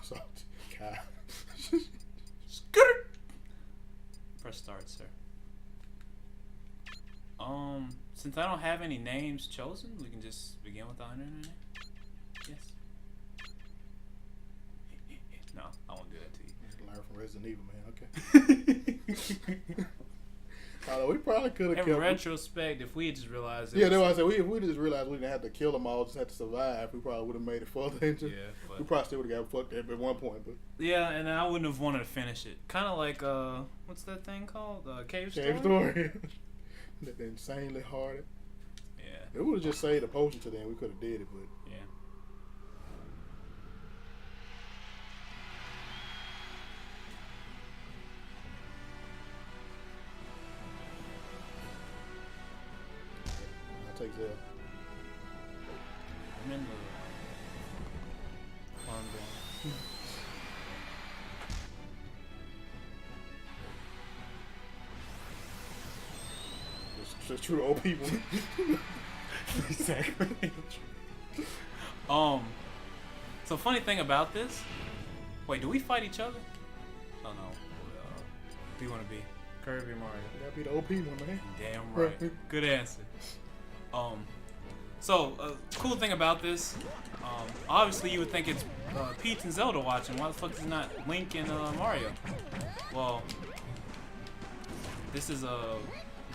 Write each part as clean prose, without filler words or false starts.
So, God. Skirt. Press start, sir. Since I don't have any names chosen, we can just begin with the internet. Yes. No, I won't do that to you. Learn from Resident Evil, man. Okay. We probably could have In kept retrospect, if we had just realized. Yeah, that's what I said. If we just realized we didn't have to kill them all, just had to survive, we probably would have made it further into. Yeah, but we probably still would have got fucked up at one point. But yeah, and I wouldn't have wanted to finish it. Kind of like what's that thing called? Cave Story. Cave Story. That insanely hard. Yeah. It would have just saved a potion to them. We could have did it, but yeah. I'll take Zell. I'm in the farm zone. Just true to old people. Exactly. So funny thing about this. Wait, do we fight each other? Oh no. Who do you want to be? Kirby or Mario? That'd be the OP one, man. Damn right. Good answer. So cool thing about this. Obviously you would think it's Peach and Zelda watching. Why the fuck is it not Link and Mario? Well, this is what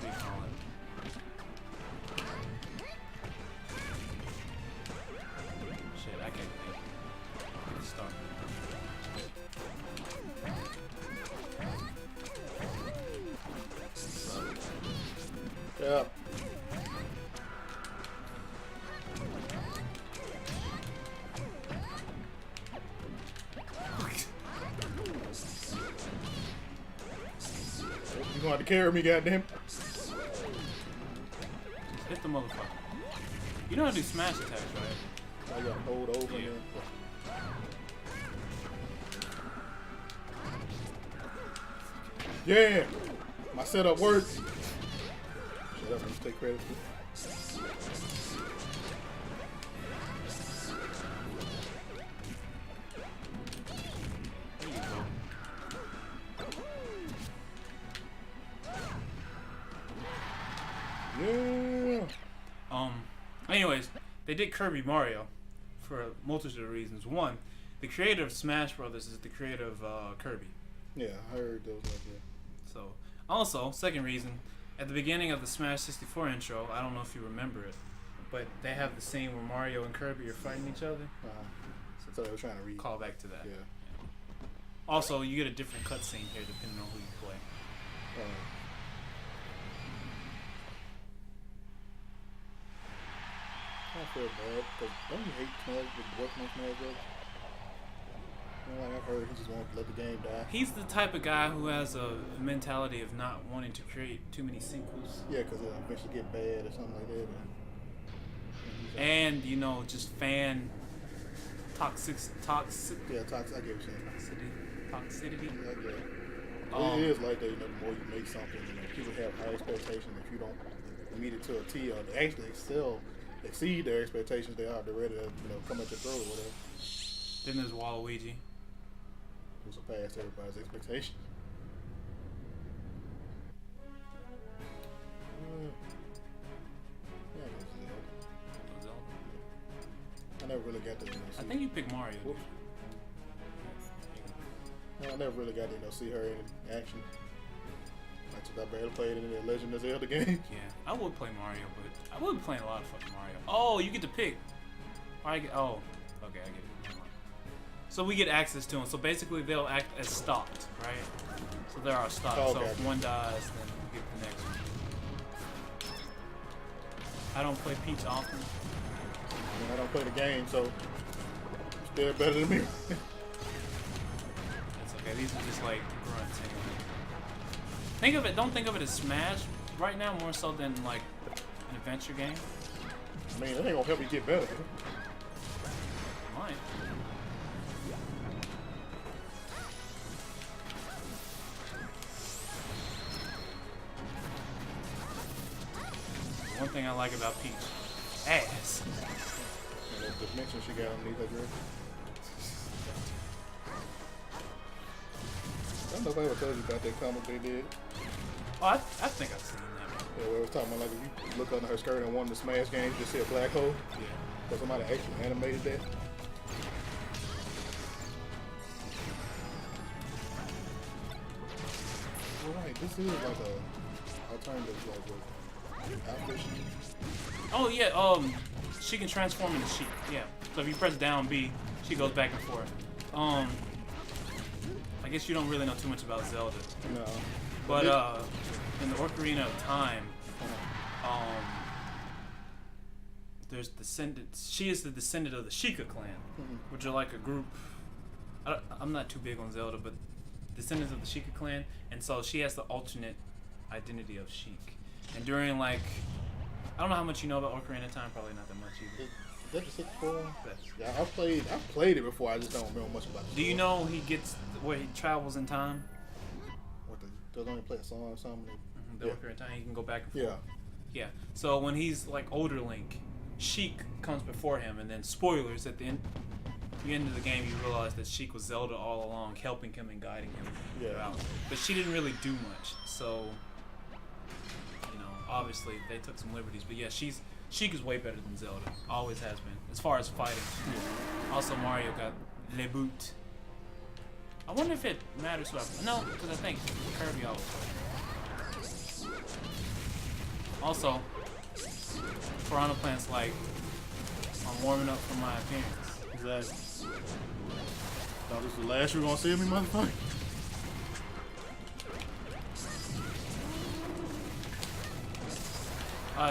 do you call it? Shit, I can't think. Let's start. Yeah. You gonna have to carry me, goddamn. Hit the motherfucker. You know how to do smash attacks, right? I gotta hold over Yeah. there. Yeah! My setup works. Shut up, let's take credit for it. Yeah. Anyways, they did Kirby Mario for a multitude of reasons. One, the creator of Smash Brothers is the creator of Kirby. Yeah, I heard those like that. So, also, second reason, at the beginning of the Smash 64 intro, I don't know if you remember it, but they have the scene where Mario and Kirby are fighting each other. So they were trying to read. Call back to that. Yeah. Also, you get a different cutscene here depending on who you play. I feel bad because don't you hate Smash working on Smash Bros? You know, like I've heard he just won't let the game die. He's the type of guy who has a mentality of not wanting to create too many sequels. Yeah, because it'll eventually get bad or something like that. And, you know, just fan toxic. Yeah, toxic. I get what you're saying. Toxicity. Yeah, I get it. It is like that, you know, the more you make something, you know, people have high expectations. If you don't meet it to a T or they actually exceed their expectations, they're ready to, you know, come at your throat or whatever. Then there's Waluigi. Who surpassed everybody's expectations. I never really got to, you know, see. I think you picked Mario. Whoops. No, I never really got to, you know, see her in action. I barely played in the Legend of Zelda game. Yeah, I would play Mario, but I would be playing a lot of fucking Mario. Oh, you get to pick. Oh, okay, I get it. Never mind. So we get access to them. So basically, they'll act as stocked, right? So there are stocked. Oh, so okay. if one dies, then we get the next one. I don't play Peach often. I mean, I don't play the game, so they're better than me. It's okay. These are just like grunts anyway. Don't think of it as Smash right now, more so than like an adventure game. I mean, that ain't gonna help you get better. Might. One thing I like about Peach, ass. And that dimension she got underneath her dress. don't know if I ever told you about that comic they did. Oh, I think I've seen that. Yeah, where it was talking about like if you look under her skirt and one of the Smash games, you just see a black hole. Yeah. But somebody actually animated that. Alright, this is like a alternative like outfit. Oh yeah, she can transform into Sheik. Yeah. So if you press down B, she goes back and forth. I guess you don't really know too much about Zelda. No. But in the Ocarina of Time, there's descendants. She is the descendant of the Sheikah clan, which are like a group. I'm not too big on Zelda, but descendants of the Sheikah clan, and so she has the alternate identity of Sheik. And during like, I don't know how much you know about Ocarina of Time. Probably not that much either. Is that the 64 one? Yeah, I've played it before. I just don't remember much about it. Do you know he gets where he travels in time? What does only play a song or something? The Ocarina of Time, he can go back and forth. Yeah. Yeah. So when he's like older Link, Sheik comes before him, and then spoilers at the end of the game, you realize that Sheik was Zelda all along, helping him and guiding him throughout. But she didn't really do much. So, you know, obviously they took some liberties. But yeah, Sheik is way better than Zelda. Always has been, as far as fighting. Also, Mario got Le Boot. I wonder if it matters what I... No, because I think Kirby always plays. Also, Piranha Plant's like, I'm warming up for my appearance. Exactly. Thought this was the last you were gonna see of me, motherfucker.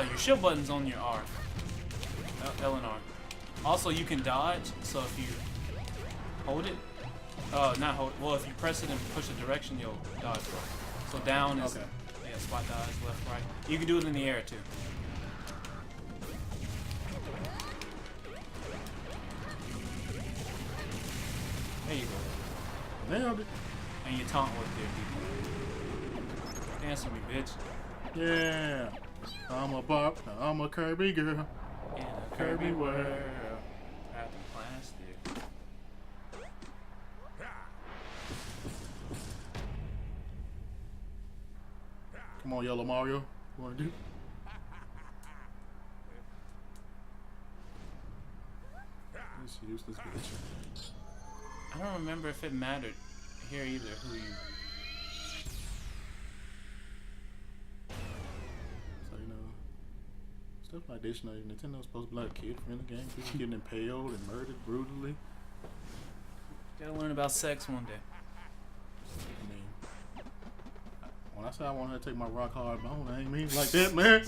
Your shield button's on your R. L and R. Also, you can dodge, so if you hold it, not hold it, well, if you press it and push a direction, you'll dodge. So down is, yeah, spot dodge, left, right. You can do it in the air, too. There you go. Nailed it. And you taunt with your people. Dance with me, bitch. Yeah. I'm a Kirby girl. In a Kirby world. Wrapped in plastic. Come on, Yellow Mario. You wanna do? Let's use this bitch. I don't remember if it mattered here either who you... So, you know, stuff like this, you know, Nintendo's supposed to be like a kid-friendly game. People getting impaled and murdered brutally. Gotta learn about sex one day. I mean, when I say I want her to take my rock hard bone, I ain't mean like that, man.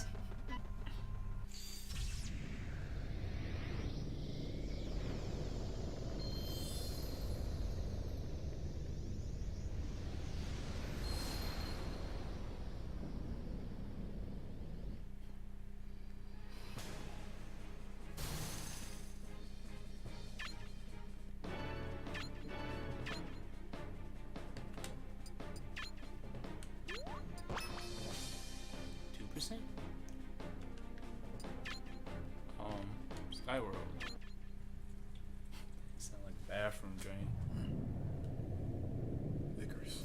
2%? Skyworld. Sound like a bathroom drain. Icarus.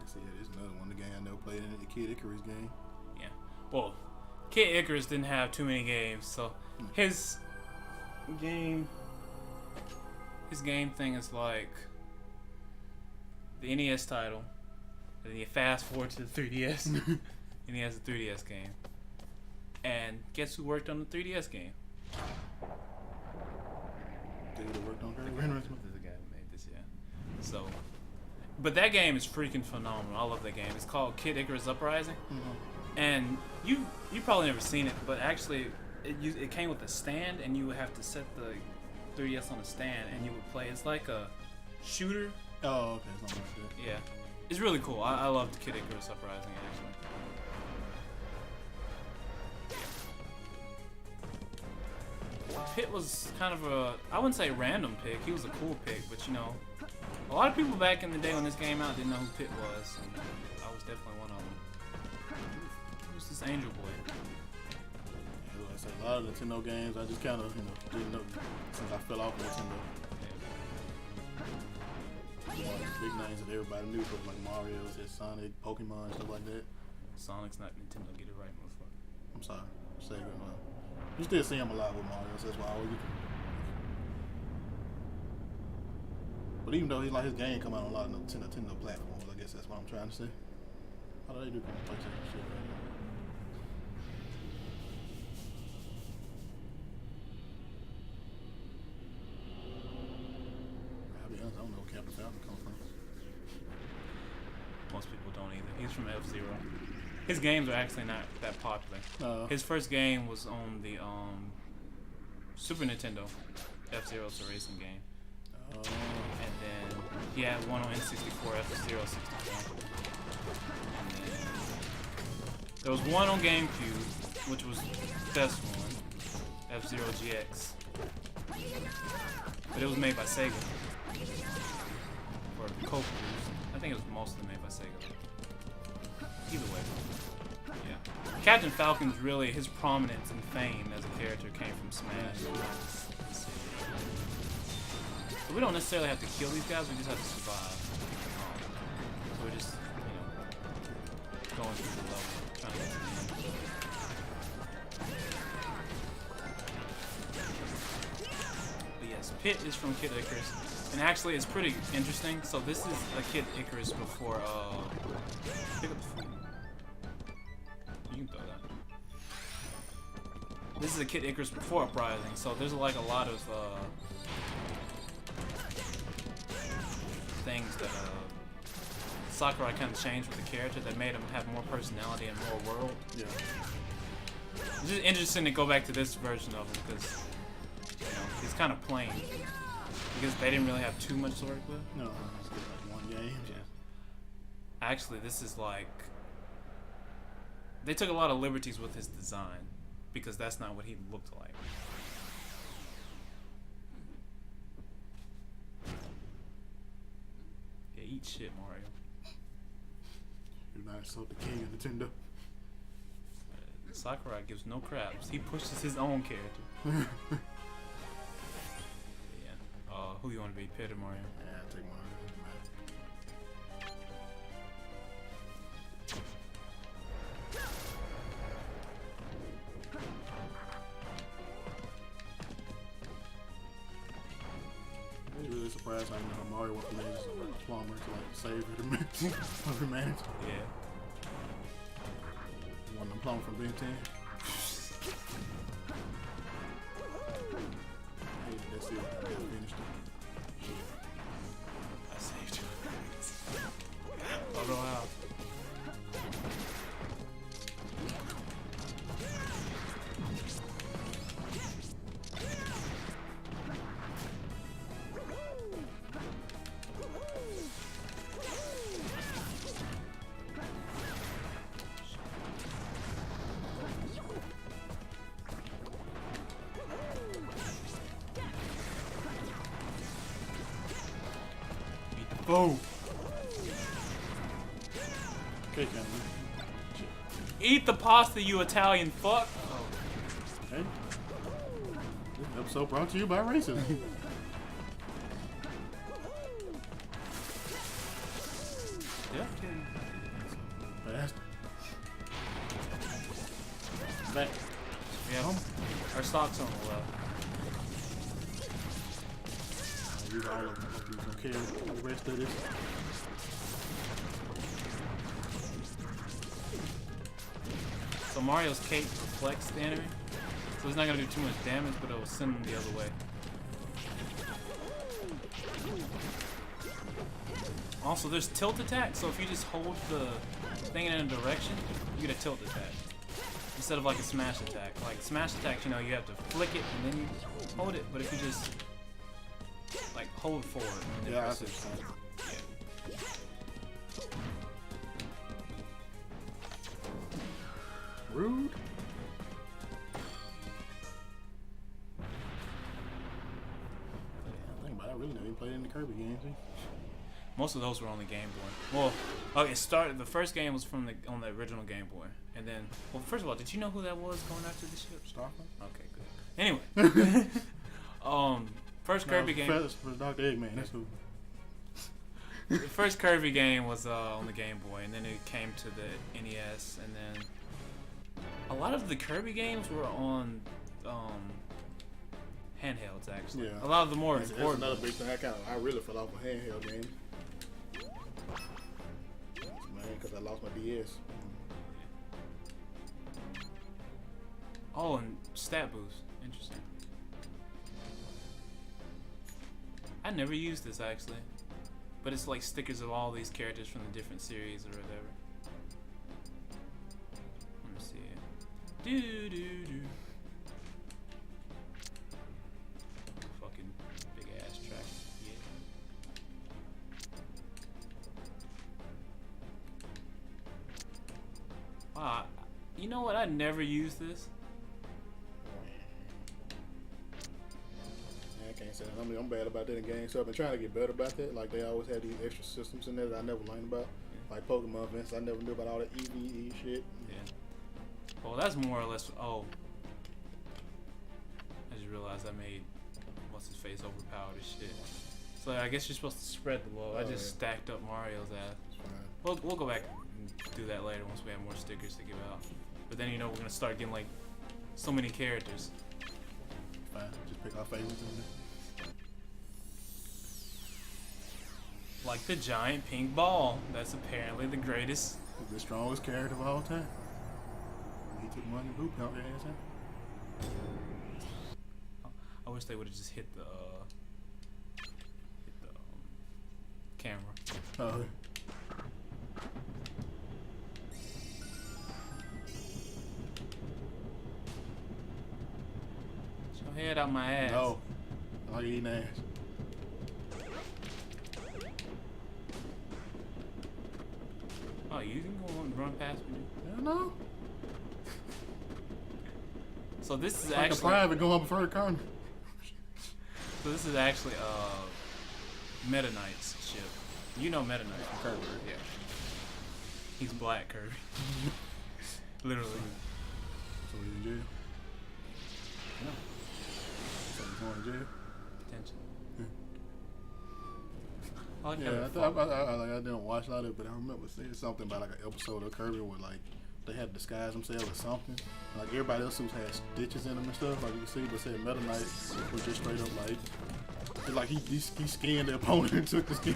See, there's another one. The game I never played in it, the Kid Icarus game. Yeah. Well, Kid Icarus didn't have too many games, so his game thing is like the NES title, and then you fast forward to the 3DS, and he has a 3DS game. And guess who worked on the 3DS game? Dude that worked on The guy who made this, yeah. So, but that game is freaking phenomenal. I love that game. It's called Kid Icarus Uprising. And you probably never seen it, but actually it came with a stand, and you would have to set the 3DS on a stand, and you would play. It's like a shooter. Oh, okay, something like that. Yeah, it's really cool. I loved Kid Icarus Uprising actually. Pit was kind of I wouldn't say random pick. He was a cool pick, but you know, a lot of people back in the day when this came out didn't know who Pit was. And I was definitely one of them. Who's this Angel Boy? Like I said, a lot of Nintendo games, I just kind of, didn't know since I fell off Nintendo. One of the big names that everybody knew, but like Mario, Sonic, Pokemon, stuff like that. Sonic's not Nintendo. Get it right, motherfucker. I'm sorry, Sega. You still see him a lot with Mario, so that's why I always. But even though his game come out on a lot of Nintendo platforms, I guess that's what I'm trying to say. How do they do come on PlayStation shit right now? I'll be honest, I don't know where Captain Falcon come from. Most people don't either. He's from F-Zero. His games are actually not that popular. His first game was on the Super Nintendo. F-Zero's a racing game. And then he had one on N64, F-Zero 64. And then there was one on GameCube, which was the best one, F-Zero GX. But it was made by Sega. Or co-produced. I think it was mostly made by Sega. Either way. Yeah. Captain Falcon's really, his prominence and fame as a character came from Smash. So we don't necessarily have to kill these guys, we just have to survive. So we're just, going through the level, trying to get to the end. But yes, Pit is from Kid Icarus. And actually, it's pretty interesting. So this is a Kid Icarus before, pick up the phone. You can throw that. This is a Kid Icarus before Uprising, so there's like a lot of, things that Sakurai kind of changed with the character that made him have more personality and more world. Yeah. It's just interesting to go back to this version of him because he's kind of plain because they didn't really have too much to work with. No, it's just like one game. Yeah. Actually, this is like they took a lot of liberties with his design because that's not what he looked like. Eat shit, Mario. Do not insult the king of Nintendo. Sakurai gives no craps. He pushes his own character. Yeah. Who you want to be, Pit or Mario? Yeah, I'll take Mario. I'm really surprised how Mario went from being just a plumber to like save every man. Yeah. One of them plumber from Ben 10. Hey, that's it. I finished it. I saved you. Oh no, how? Boom. Okay, Cameron. Eat the pasta, you Italian fuck. Oh. Hey. This episode brought to you by racism. Yeah. Fast. Back. Yeah. Our stock's on the left. You all of them. You don't care the rest of this. So Mario's cape reflects the enemy, so he's not gonna do too much damage, but it will send him the other way. Also, there's tilt attack, so if you just hold the thing in a direction, you get a tilt attack. Instead of like a smash attack. Like smash attack, you have to flick it and then you hold it, but if you just like hold forward and then press it. Yeah. Rude. Yeah, think about it. I really never even played any Kirby games. Most of those were on the Game Boy. Well, okay, the first game was on the original Game Boy, and then, well, first of all, did you know who that was going after the ship? Starfire? Okay, good. Anyway, first Kirby game. For Dr. Eggman, that's who. The first Kirby game was on the Game Boy, and then it came to the NES, and then a lot of the Kirby games were on handhelds, actually. Yeah. A lot of the more That's important. another big thing. I really fell off a handheld game. Man, because I lost my DS. Oh, and stat boost. Interesting. I never used this actually, but it's like stickers of all these characters from the different series or whatever. Let me see. Do do do. Fucking big ass track. Yeah. Wow. You know what? I never used this. I can't say that. I mean, I'm bad about that in games, so I've been trying to get better about that. Like, they always had these extra systems in there that I never learned about. Like Pokemon events, I never knew about all the EVE shit. Yeah. Well, that's more or less. Oh. I just realized I made what's his face overpowered as shit. So I guess you're supposed to spread the load. I just stacked up Mario's ass. It's fine. We'll go back and do that later once we have more stickers to give out. But then, you know, we're gonna start getting like so many characters. Fine. Just pick our favorites in there. Like the giant pink ball. That's apparently the greatest. The strongest character of all time. He took money, who out their ass out. I wish they would have just hit the camera. Oh. Get your head out my ass. No. I like eating ass. Oh, you can go and run past me. Hell no. So this is Like actually a private going before the corner. So this is actually Meta Knight's ship. You know Meta Knight from Kirby, yeah. He's Black Kirby. Literally. So he's in jail? No. So he's going to jail? Potentially. I like Yeah, I didn't watch a lot of it, but I remember seeing something about like an episode of Kirby where like they had to disguise themselves or something. Like everybody else who had stitches in them and stuff, like you can see, but said Meta Knight was just straight up like, it's like he scanned the opponent and took the skin.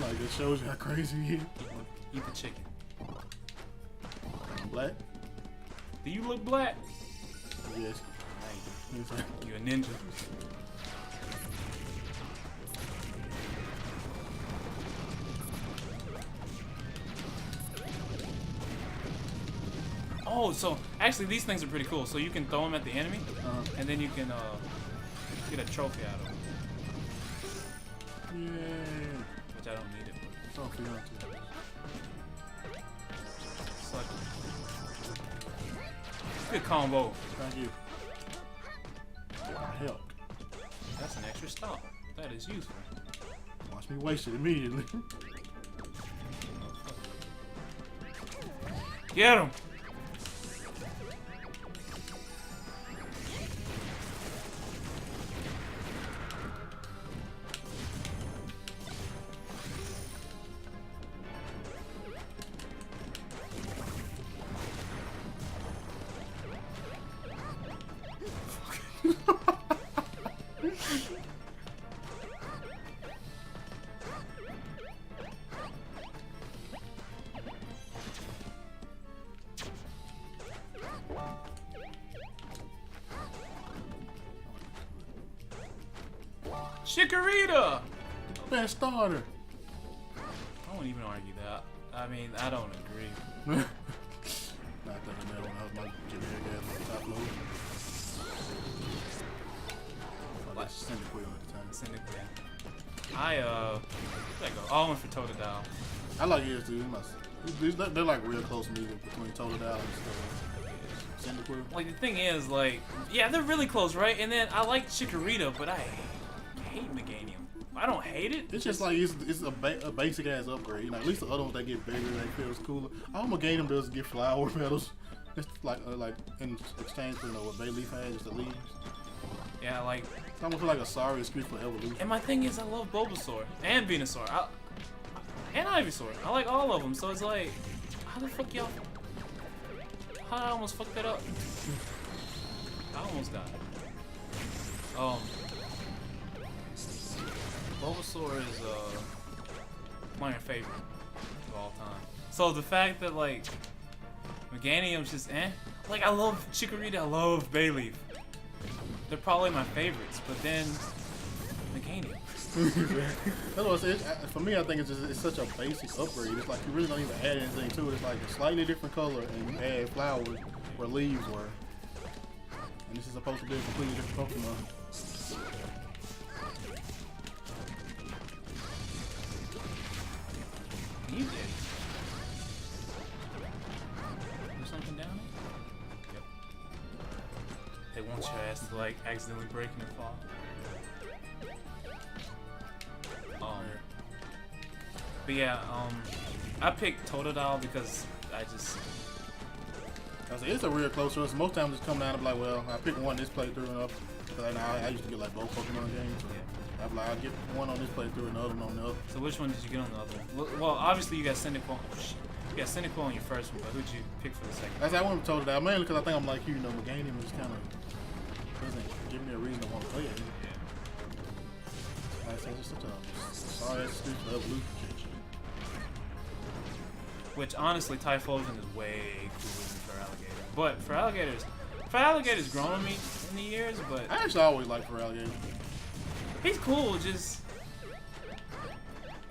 Like it shows you how crazy he is. Eat the chicken. I'm black? Do you look black? Yes. Yes, you a ninja. Oh, so actually these things are pretty cool. So you can throw them at the enemy, and then you can get a trophy out of them. Yay. Which I don't need it for. Trophy out too. Suck it. Good combo. Thank you. Help. That's an extra stop. That is useful. Watch me waste it immediately. Get him! Chikorita! Best starter. I won't even argue that. I mean, I don't agree. Not thinking that when I was like giving gas on the top load. Oh, that's Cyndaquil at the time. Cyndaquil. I go. I went for Totodile. I like his too. They're like real close meeting between Totodile and Cyndaquil. Like the thing is, like, yeah, they're really close, right? And then I like Chikorita, but I hate Meganium. I don't hate it. It's just like it's a basic ass upgrade. You know, at least the other ones they get bigger, they feel cooler. Almost Gainham does get flower petals. It's like in exchange for what Bayleaf has, just the leaves. Yeah, like it's almost like a sorry excuse for evolution. And my thing is, I love Bulbasaur and Venusaur and Ivysaur. I like all of them. So it's like, how the fuck y'all? How did I almost fuck that up? I almost died. Bulbasaur is my favorite of all time. So the fact that like Meganium's just like I love Chikorita, I love Bayleaf. They're probably my favorites, but then Meganium. That's what I said. For me, I think it's such a basic upgrade. It's like you really don't even add anything to it. It's like a slightly different color, and you add flowers where leaves were. And this is supposed to be a completely different Pokemon. You did. There's something down there? Yep. They want your ass to like accidentally break and fall. But yeah, I picked Totodile because I say it's a real close race. Most times it's come down to be like, well, I pick one this playthrough and up. Because I used to get like both Pokemon games. So yeah. I'm like, I'll get one on this playthrough and the other one on the other. So which one did you get on the other one? Well, obviously you got Cyndaquil. You got Cyndaquil on your first one, but who'd you pick for the second? I went with Totodile mainly because I think I'm like you, Meganium just kind of doesn't give me a reason to want to play it. Yeah. I say it's just such a sorry ass excuse for evolution. Which honestly, Typhlosion is way cooler than Feraligatr. But Feraligator's grown on me in the years, but I actually always liked Feraligatr. He's cool, just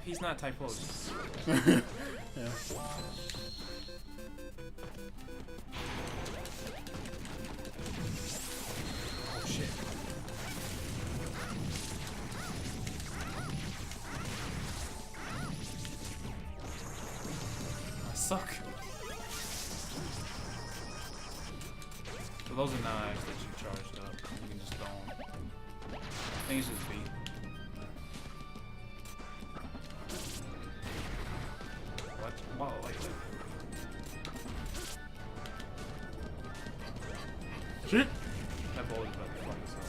he's not Typhlosion. Yeah. Oh shit. Suck. So those are knives that you charged up. You can just throw them. I think it's just B. What? Wow, like that. Shit! That ball is about to fuck us up.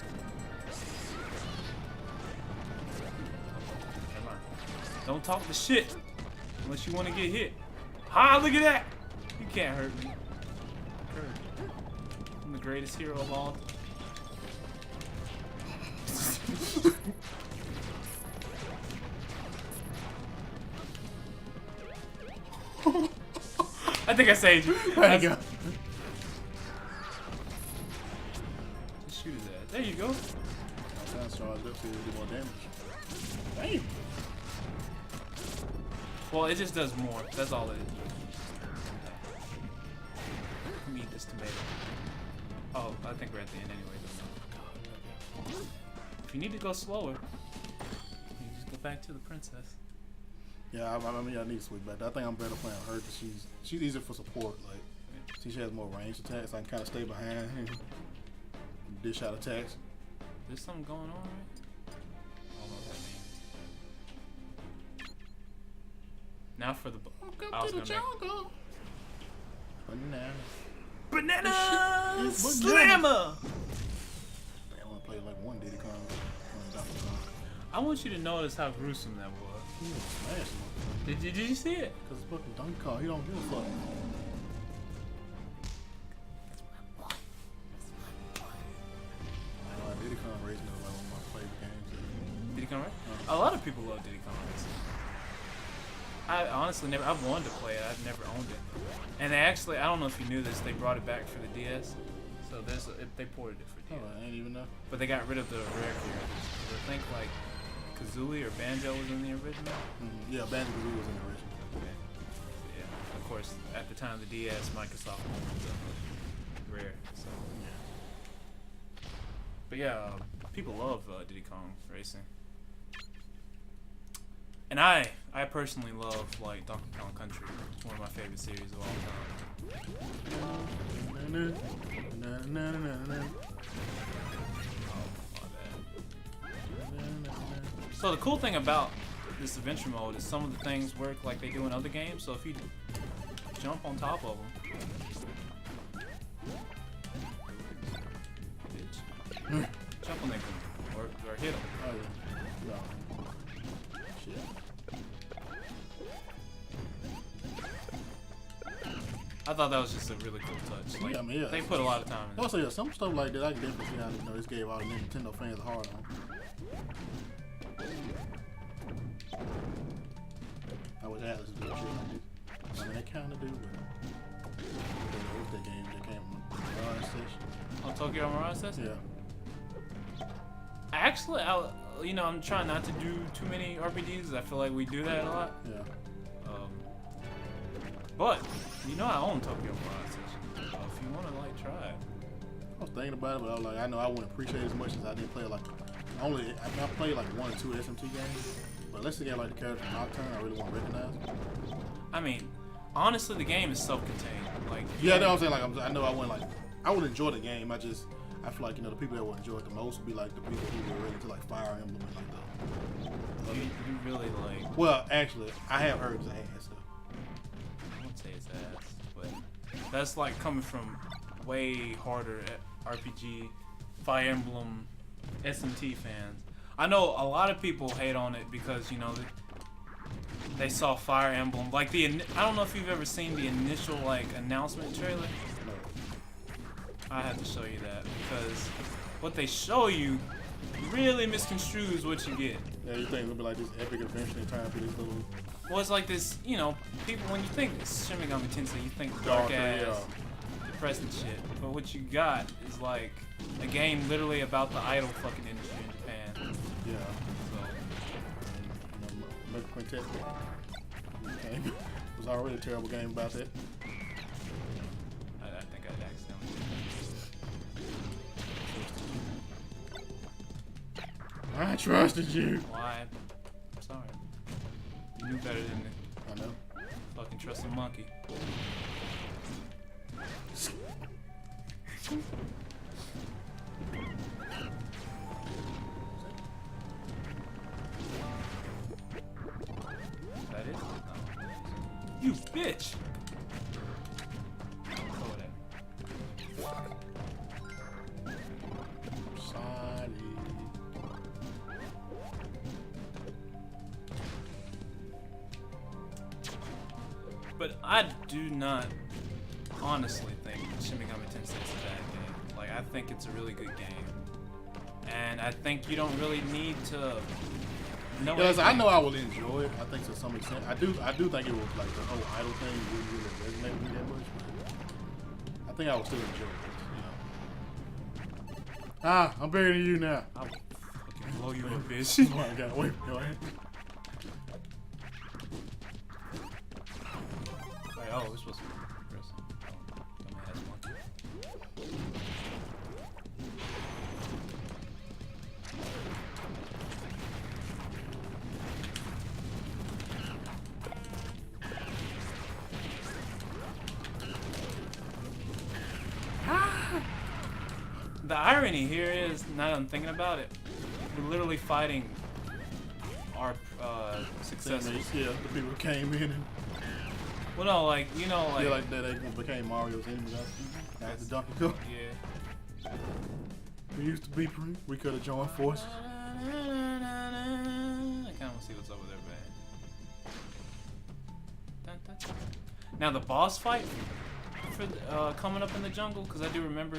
Never mind. Don't talk the shit unless you want to get hit. Ha! Look at that! You can't hurt me. I'm the greatest hero of all. I think I saved you. There you go. Just shoot his ass. There you go. Sounds charged up so you do more damage. Damn! Well, it just does more. That's all it is. Let me eat this tomato. Oh, I think we're at the end anyway. If you need to go slower, you just go back to the princess. Yeah, I mean, I need to switch back. I think I'm better playing her because she's easier for support. Like, she has more ranged attacks. I can kind of stay behind and dish out attacks. There's something going on, right? I don't know what that means. Now for the Welcome to the jungle. Banana Slammer! I want to play like one Diddy Kong. I want you to notice how gruesome that was. He was smashing. Did you see it? Because it's fucking Donkey Kong. He don't give a fuck. Diddy Kong Racing is like one of my favorite games. Diddy Kong Racing? A lot of people love Diddy Kong Racing. I honestly never. I've wanted to play it. I've never owned it. And they actually, I don't know if you knew this, they brought it back for the DS. So they ported it for DS. Oh, I didn't even know. But they got rid of the rare characters. I think like Kazooie or Banjo was in the original. Mm-hmm. Yeah, Banjo Kazooie was in the original. Okay. So, yeah. Of course, at the time of the DS, Microsoft owned the rare. So. Yeah. But yeah, people love Diddy Kong Racing. And I personally love like Donkey Kong Country. It's one of my favorite series of all time. Oh, my bad. So the cool thing about this adventure mode is some of the things work like they do in other games. So if you jump on top of them, jump on them or hit them. Oh yeah. No. Shit. I thought that was just a really cool touch. Like, Yeah, I mean, yeah. they put a lot of time in it. Also, yeah, some stuff like that I can definitely see how this gave all the Nintendo fans a hard on. I wish Atlas would do shit like this. I mean, they kind of do, but what's that game that came from Mirage Session? On Tokyo Mirage Session? Yeah. Actually, I'm trying not to do too many RPGs. I feel like we do that a lot. Yeah. But I own Tokyo Mirage Session. If you want to try it. I was thinking about it, but I was like, I know I wouldn't appreciate it as much as I didn't play like I played like 1 or 2 SMT games, but unless they got like the character Nocturne, I really want to recognize. I mean, honestly, the game is self-contained. Like yeah, that's what I'm saying. Like I know I would enjoy the game. I feel like the people that would enjoy it the most would be like the people who were really into like Fire Emblem and like the. You really like. Well, actually, I have heard his ass. So. I wouldn't say his ass, but that's like coming from way harder RPG, Fire Emblem, SMT fans. I know a lot of people hate on it because they saw Fire Emblem like I don't know if you've ever seen the initial announcement trailer. No. I have to show you that because what they show you really misconstrues what you get. Yeah, you think it'll be like this epic adventure in time for this little. Well, it's like this, people when you think Shin Megami Tensei, you think dark ass, depressing shit. But what you got is like a game literally about the idol fucking industry in Japan. Yeah. So. Mega Quintet game was already a terrible game about that. I think I'd accidentally. I trusted you. Why? I'm sorry. You knew better than me. I know. Fucking trust a monkey. That is? No. You bitch! Sorry. But I do not honestly think Shin Megami Tensei is a bad game. Like, I think it's a really good game. And I think you don't really need to know Because I know I will enjoy it. I think to some extent. I do think it was like the whole idol thing wouldn't really resonate with me that much. But I think I will still enjoy it. I'm bigger than you now. I'll fucking blow you up, bitch. Oh my god, wait, go ahead. Like, oh, we're supposed to press. Dumbass monkey. The irony here is, now that I'm thinking about it, we're literally fighting our successors. Yeah, the people who came in and Well, no, like yeah, like that they became Mario's enemies after Donkey Kong. Yeah. We used to be free. We could have joined forces. I kind of want to see what's up with everybody. Now the boss fight for coming up in the jungle, because I do remember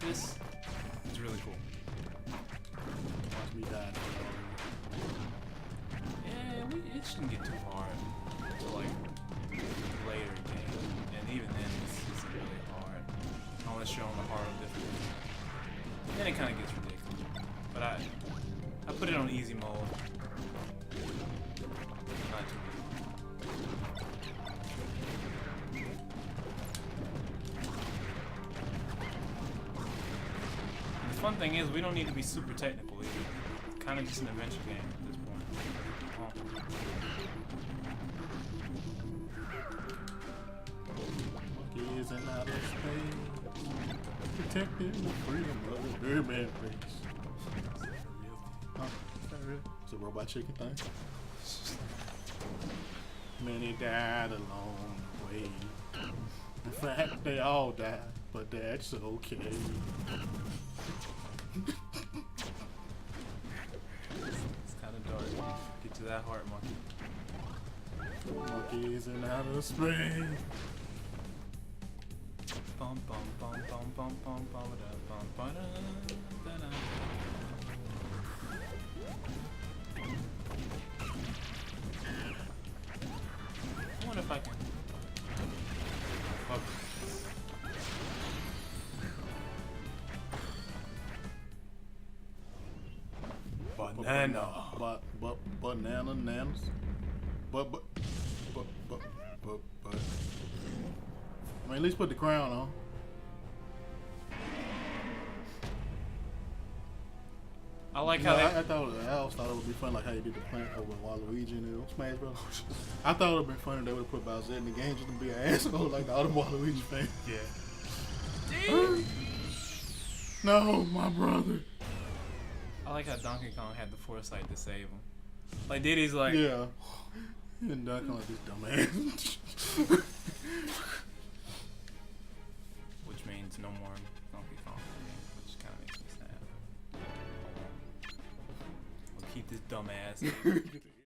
this. It's really cool. Watch me die. Yeah, it shouldn't get too hard until like later game, and even then it's really hard unless you're on the harder difficulty. Then it kind of gets ridiculous. But I put it on easy mode. Not too big. The fun thing is, we don't need to be super technical either. Kind of just an adventure game at this point. Monkeys in outer space, protecting the freedom of the Birdman race. Huh? Is that real? It's a robot chicken thing. Many died along the way. In fact, they all died, but that's okay. It's kind of dark. Get to that heart, monkey. Monkeys in outer space. Bum bum bum bum bum bum bum bum bum da da. I wonder if I can. Fuck. Banana. Banana nanas. But. I mean, at least put the crown on. I like how they. I always thought it would be fun, like how you did the plant over Waluigi in Smash Bros. I thought it would be funny they would have put Bowser in the game just to be an asshole like the other Waluigi fans. Yeah. No, my brother. I like how Donkey Kong had the foresight to save him. Like Diddy's like. Yeah. And Donkey Kong like this dumbass. Which means no more Donkey Kong, which kind of makes me sad. We'll keep this dumbass.